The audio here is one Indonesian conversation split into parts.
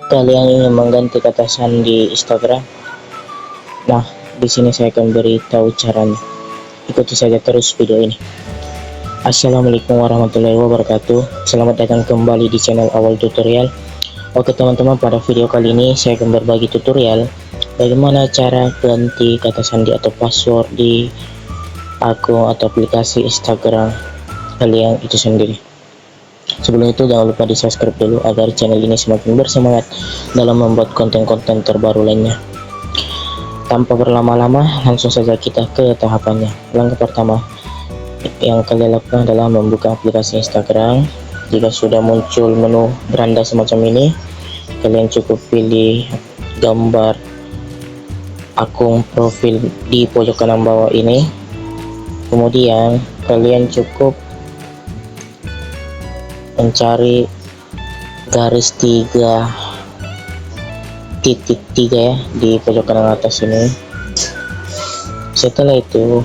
Kalian ingin mengganti kata sandi Instagram? Nah, di sini saya akan beritahu caranya. Ikuti saja terus video ini. Assalamualaikum warahmatullahi wabarakatuh. Selamat datang kembali di channel Awal Tutorial. Oke teman-teman, pada video kali ini saya akan berbagi tutorial bagaimana cara ganti kata sandi atau password di akun atau aplikasi Instagram kalian itu sendiri. Sebelum itu jangan lupa di subscribe dulu agar channel ini semakin bersemangat dalam membuat konten-konten terbaru lainnya. Tanpa berlama-lama, langsung saja kita ke tahapannya. Langkah pertama yang kalian lakukan adalah membuka aplikasi Instagram. Jika sudah muncul menu beranda semacam ini, kalian cukup pilih gambar akun profil di pojok kanan bawah ini. Kemudian kalian cukup mencari garis 3 titik 3 ya di pojok kanan atas ini. Setelah itu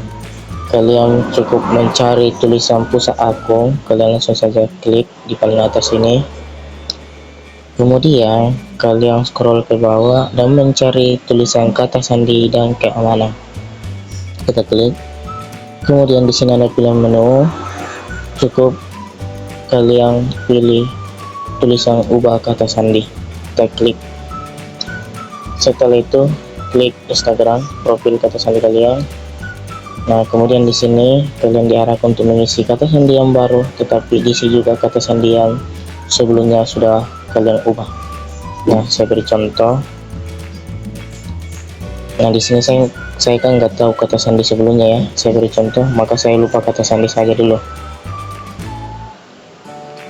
kalian cukup mencari tulisan pusat akun, kalian langsung saja klik di paling atas ini. Kemudian kalian scroll ke bawah dan mencari tulisan kata sandi dan keamanan. Kita klik. Kemudian di sini ada pilihan menu, cukup kalian pilih tulisan ubah kata sandi, kita klik. Setelah itu klik Instagram profil kata sandi kalian. Nah, kemudian di sini kalian diarahkan untuk mengisi kata sandi yang baru, tetapi diisi juga kata sandi yang sebelumnya sudah kalian ubah. Nah, saya beri contoh. Nah, di sini saya kan nggak tahu kata sandi sebelumnya ya. Saya beri contoh, maka saya lupa kata sandi saja dulu.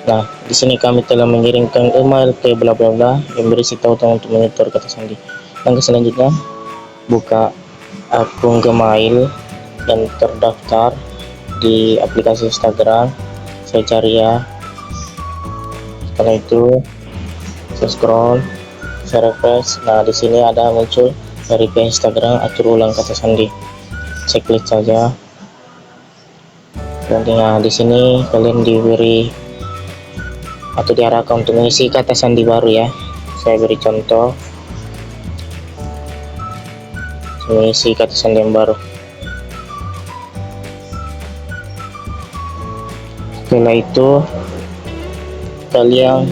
Nah, di sini kami telah mengirimkan email ke bla bla bla yang berisi tautan untuk menyetor kata sandi. Langkah selanjutnya, buka akun Gmail dan terdaftar di aplikasi Instagram. Saya cari ya. Setelah itu saya scroll, saya refresh. Nah, di sini ada muncul verify Instagram, atur ulang kata sandi. Saya klik saja. Nantinya di sini kalian diberi atau diarahkan untuk mengisi kata sandi baru ya. Saya beri contoh, mengisi kata sandi yang baru. Setelah itu kalian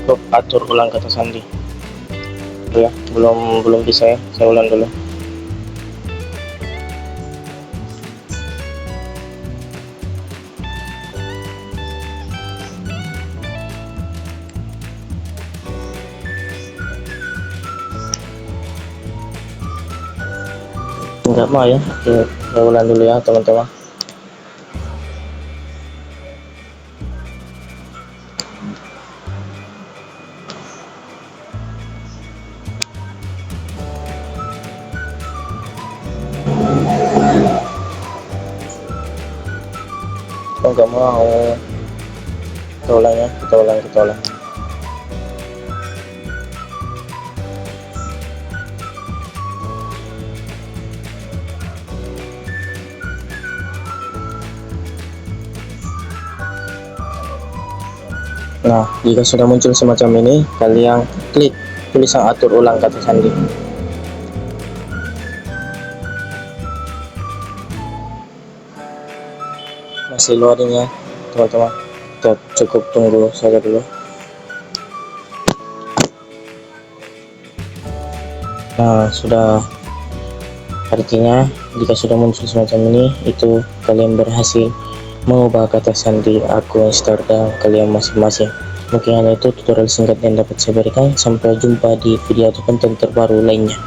cukup atur ulang kata sandi ya. Belum bisa ya, saya ulang dulu. Enggak mau ya, saya ulang dulu ya teman-teman. Enggak mau, kita ulang ya, kita ulang. Nah, jika sudah muncul semacam ini, kalian klik tulisan atur ulang kata sandi. Masih loading ya teman-teman, kita cukup tunggu saja dulu. Nah, sudah, artinya jika sudah muncul semacam ini, itu kalian berhasil mengubah kata sandi akun Instagram kalian masing-masing. Mungkin hanya itu tutorial singkat yang dapat saya berikan. Sampai jumpa di video atau konten terbaru lainnya.